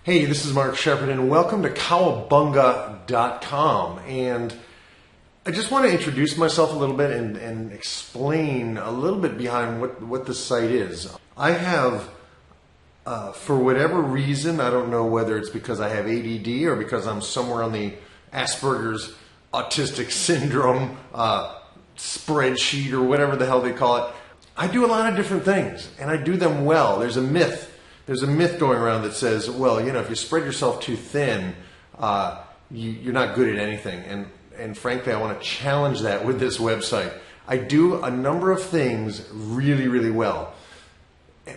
Hey, this is Mark Shepard, and welcome to Cowabungah.com. And I just want to introduce myself a little bit and explain a little bit behind what this site is. I have, for whatever reason, I don't know whether it's because I have ADD or because I'm somewhere on the Asperger's autistic syndrome spreadsheet or whatever the hell they call it. I do a lot of different things, and I do them well. There's a myth going around that says, well, if you spread yourself too thin, you're not good at anything. And frankly, I want to challenge that with this website. I do a number of things really, really well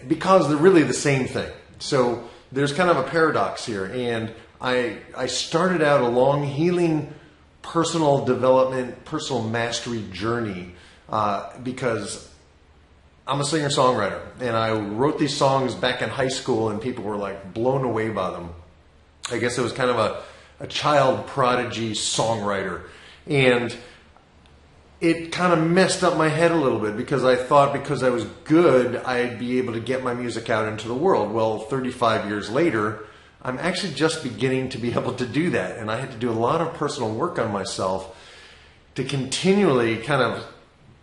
because they're really the same thing. So there's kind of a paradox here. And I started out a long healing, personal development, personal mastery journey because I'm a singer-songwriter, and I wrote these songs back in high school, and people were like blown away by them. I guess it was kind of a child prodigy songwriter, and it kind of messed up my head a little bit because I thought because I was good, I'd be able to get my music out into the world. Well, 35 years later, I'm actually just beginning to be able to do that, and I had to do a lot of personal work on myself to continually kind of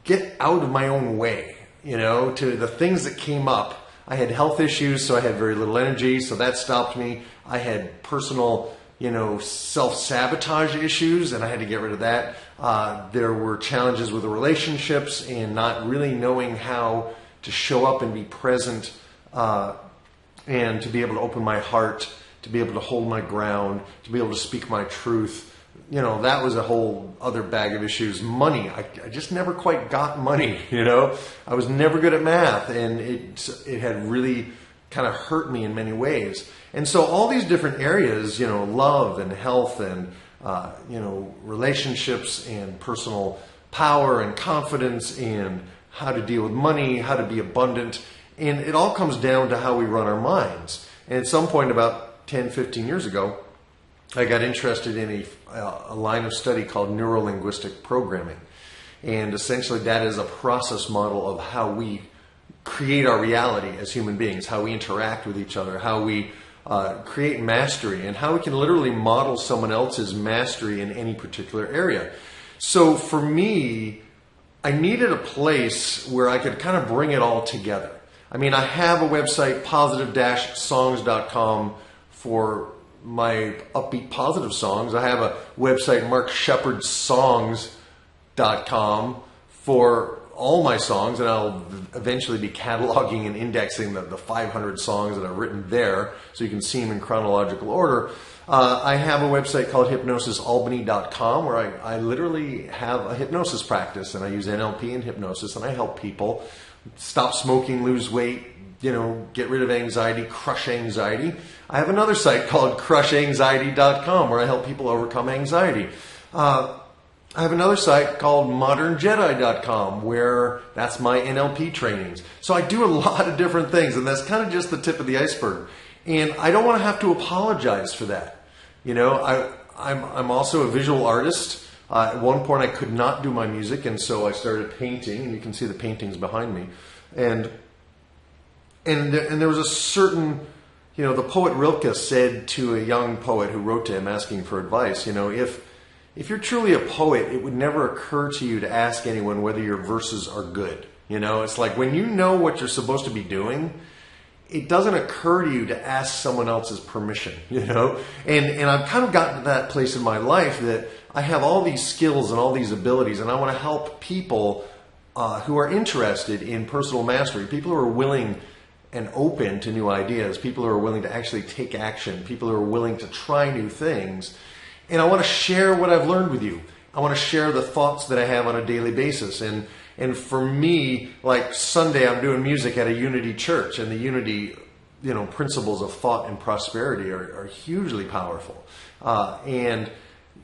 get out of my own way. To the things that came up. I had health issues, so I had very little energy, so that stopped me. I had personal, self-sabotage issues, and I had to get rid of that. There were challenges with the relationships and not really knowing how to show up and be present and to be able to open my heart, to be able to hold my ground, to be able to speak my truth. That was a whole other bag of issues. Money. I just never quite got money, I was never good at math, and it had really kind of hurt me in many ways. And so all these different areas, love and health and, relationships and personal power and confidence and how to deal with money, how to be abundant. And it all comes down to how we run our minds. And at some point about 10, 15 years ago, I got interested in a line of study called neuro-linguistic programming. And essentially that is a process model of how we create our reality as human beings, how we interact with each other, how we create mastery, and how we can literally model someone else's mastery in any particular area. So for me, I needed a place where I could kind of bring it all together. I mean, I have a website, positive-songs.com, for my upbeat positive songs. I have a website, markshepardssongs.com, for all my songs, and I'll eventually be cataloging and indexing the 500 songs that I've written there so you can see them in chronological order. I have a website called hypnosisalbany.com where I literally have a hypnosis practice, and I use NLP and hypnosis, and I help people stop smoking, lose weight, get rid of anxiety, crush anxiety. I have another site called crushanxiety.com where I help people overcome anxiety. I have another site called modernjedi.com where that's my NLP trainings. So I do a lot of different things, and that's kind of just the tip of the iceberg. And I don't want to have to apologize for that. I'm also a visual artist. At one point I could not do my music, and so I started painting, and you can see the paintings behind me. And there was a certain, the poet Rilke said to a young poet who wrote to him asking for advice, if you're truly a poet, it would never occur to you to ask anyone whether your verses are good. It's like when you know what you're supposed to be doing, it doesn't occur to you to ask someone else's permission, And I've kind of gotten to that place in my life that I have all these skills and all these abilities, and I want to help people who are interested in personal mastery, people who are willing and open to new ideas, people who are willing to actually take action, people who are willing to try new things. And I want to share what I've learned with you. I want to share the thoughts that I have on a daily basis. And for me, like Sunday, I'm doing music at a Unity church, and the Unity, principles of thought and prosperity are hugely powerful. And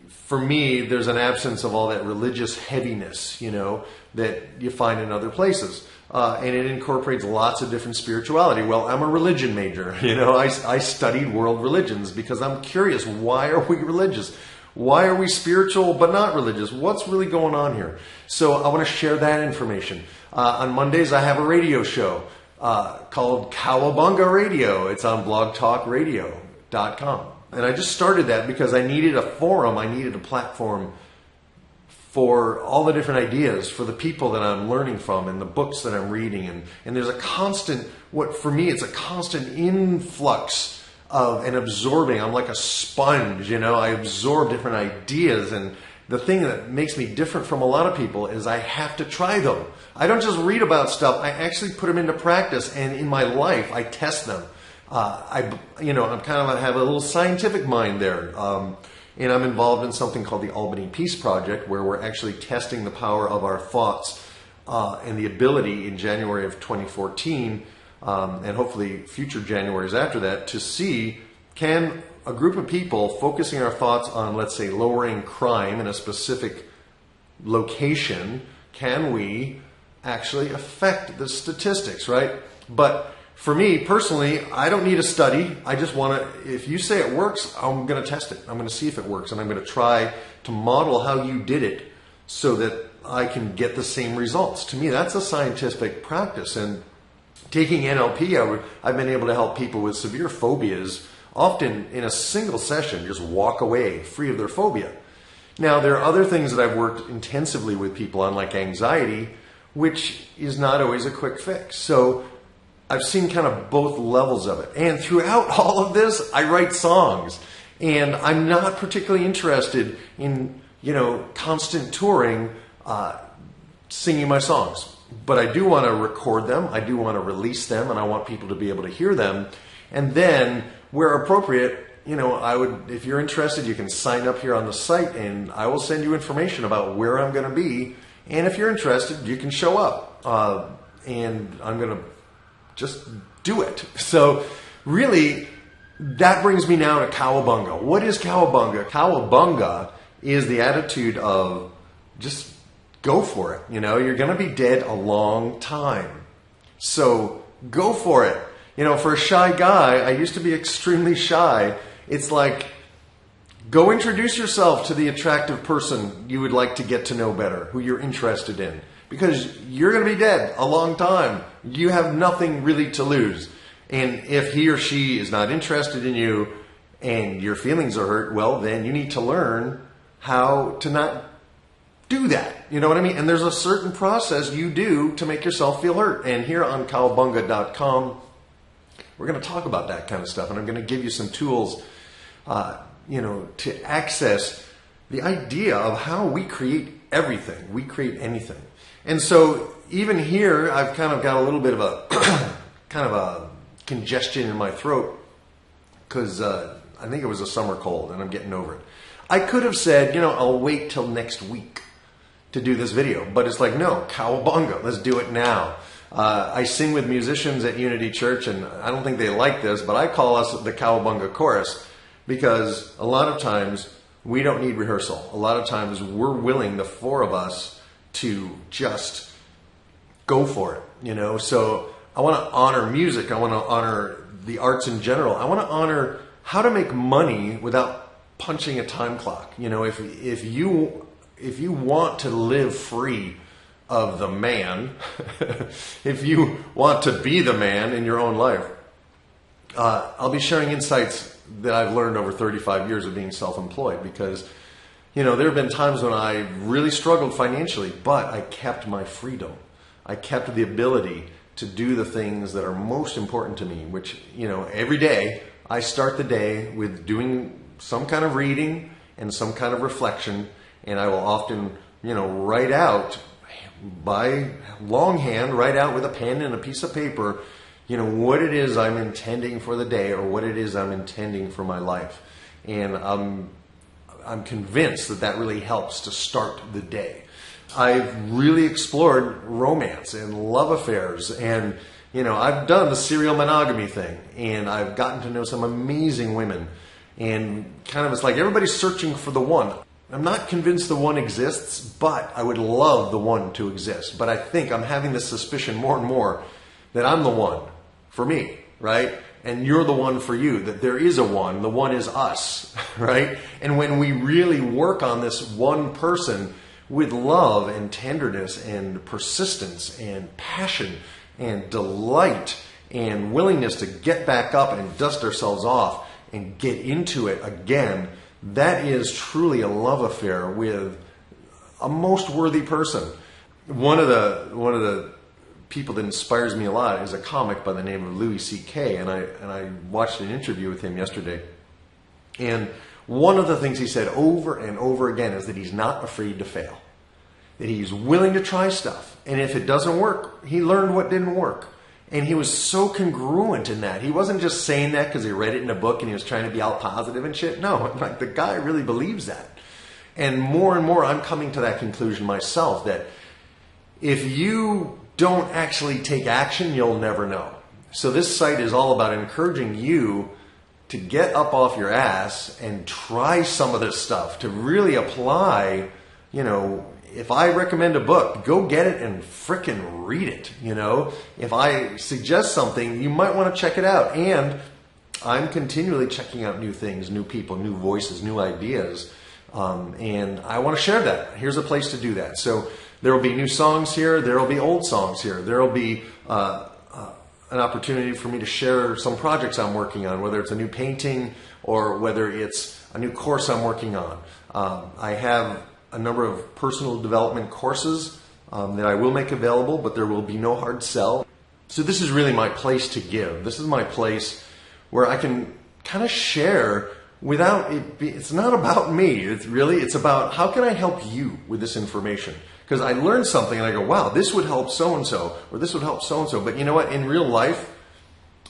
for me, there's an absence of all that religious heaviness, that you find in other places. And it incorporates lots of different spirituality. Well, I'm a religion major. I studied world religions because I'm curious. Why are we religious? Why are we spiritual but not religious? What's really going on here? So I want to share that information. On Mondays, I have a radio show called Cowabungah Radio. It's on Blog Talk Radio. cowabungah.com. And I just started that because I needed a forum, I needed a platform for all the different ideas, for the people that I'm learning from and the books that I'm reading. And there's a constant, for me, it's a constant influx of and absorbing. I'm like a sponge, I absorb different ideas. And the thing that makes me different from a lot of people is I have to try them. I don't just read about stuff, I actually put them into practice, and in my life, I test them. I'm I have a little scientific mind there. And I'm involved in something called the Albany Peace Project, where we're actually testing the power of our thoughts and the ability in January of 2014, and hopefully future Januaries after that, to see, can a group of people focusing our thoughts on, let's say, lowering crime in a specific location, can we actually affect the statistics, right? But for me personally, I don't need a study. I just want to, if you say it works, I'm going to test it. I'm going to see if it works, and I'm going to try to model how you did it so that I can get the same results. To me, that's a scientific practice. And taking NLP, I've been able to help people with severe phobias, often in a single session, just walk away free of their phobia. Now, there are other things that I've worked intensively with people on, like anxiety, which is not always a quick fix. So I've seen kind of both levels of it. And throughout all of this, I write songs. And I'm not particularly interested in, constant touring, singing my songs. But I do want to record them. I do want to release them. And I want people to be able to hear them. And then, where appropriate, if you're interested, you can sign up here on the site, and I will send you information about where I'm going to be. And if you're interested, you can show up. And I'm going to just do it. So really, that brings me now to Cowabungah. What is Cowabungah? Cowabungah is the attitude of just go for it. You're going to be dead a long time. So go for it. For a shy guy, I used to be extremely shy. It's like, go introduce yourself to the attractive person you would like to get to know better, who you're interested in. Because you're going to be dead a long time. You have nothing really to lose. And if he or she is not interested in you and your feelings are hurt, well, then you need to learn how to not do that. You know what I mean? And there's a certain process you do to make yourself feel hurt. And here on Cowabungah.com, we're going to talk about that kind of stuff. And I'm going to give you some tools, to access the idea of how we create everything. We create anything. And so even here, I've kind of got a little bit of a congestion in my throat because I think it was a summer cold and I'm getting over it. I could have said, I'll wait till next week to do this video, but it's like, no, Cowabungah, let's do it now. I sing with musicians at Unity Church, and I don't think they like this, but I call us the Cowabungah Chorus because a lot of times we don't need rehearsal. A lot of times we're willing, the four of us, to just go for it, So I want to honor music. I want to honor the arts in general. I want to honor how to make money without punching a time clock. If you want to live free of the man, if you want to be the man in your own life, I'll be sharing insights that I've learned over 35 years of being self-employed because there have been times when I really struggled financially, but I kept my freedom. I kept the ability to do the things that are most important to me, which, every day I start the day with doing some kind of reading and some kind of reflection, and I will often, write out by longhand, write out with a pen and a piece of paper, what it is I'm intending for the day or what it is I'm intending for my life. And I'm convinced that really helps to start the day. I've really explored romance and love affairs, and I've done the serial monogamy thing, and I've gotten to know some amazing women, and kind of it's like everybody's searching for the one. I'm not convinced the one exists, but I would love the one to exist. But I think I'm having this suspicion more and more that I'm the one for me, right? And you're the one for you, that there is a one. The one is us, right? And when we really work on this one person with love and tenderness and persistence and passion and delight and willingness to get back up and dust ourselves off and get into it again, that is truly a love affair with a most worthy person. One of the people that inspires me a lot is a comic by the name of Louis C.K. and I watched an interview with him yesterday. And one of the things he said over and over again is that he's not afraid to fail. That he's willing to try stuff. And if it doesn't work, he learned what didn't work. And he was so congruent in that. He wasn't just saying that because he read it in a book and he was trying to be all positive and shit. No, like the guy really believes that. And more I'm coming to that conclusion myself, that if you don't actually take action, you'll never know. So this site is all about encouraging you to get up off your ass and try some of this stuff, to really apply. You know, if I recommend a book, go get it and frickin' read it. You know, if I suggest something, you might want to check it out. And I'm continually checking out new things, new people, new voices, new ideas. And I want to share that. Here's a place to do that. So there will be new songs here. There will be old songs here. There will be an opportunity for me to share some projects I'm working on, whether it's a new painting or whether it's a new course I'm working on. I have a number of personal development courses that I will make available, but there will be no hard sell. So this is really my place to give. This is my place where I can kind of share without it it's not about me. It's about how can I help you with this information? Because I learned something and I go, wow, this would help so-and-so, or this would help so-and-so. But you know what? In real life,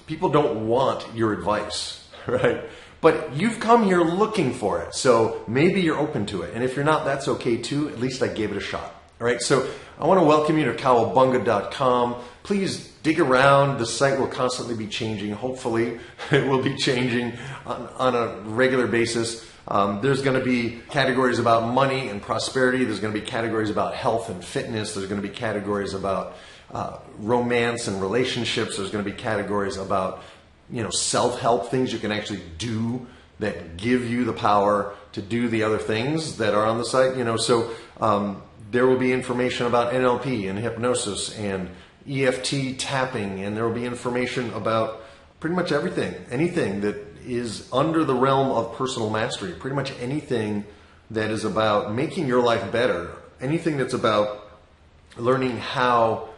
people don't want your advice, right? But you've come here looking for it. So maybe you're open to it. And if you're not, that's okay too. At least I gave it a shot. All right. So I want to welcome you to cowabungah.com. Please dig around. The site will constantly be changing. Hopefully it will be changing on a regular basis. There's going to be categories about money and prosperity. There's going to be categories about health and fitness. There's going to be categories about romance and relationships. There's going to be categories about, you know, self-help, things you can actually do that give you the power to do the other things that are on the site. You know, so there will be information about NLP and hypnosis and EFT tapping, and there will be information about pretty much everything, anything that is under the realm of personal mastery, pretty much anything that is about making your life better, anything that's about learning how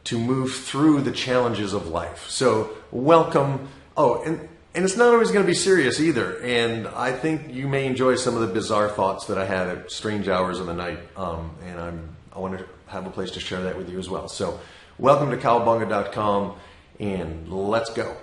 to move through the challenges of life. So welcome. Oh, and it's not always going to be serious either. And I think you may enjoy some of the bizarre thoughts that I had at strange hours of the night. And I want to have a place to share that with you as well. So welcome to cowabungah.com, and let's go.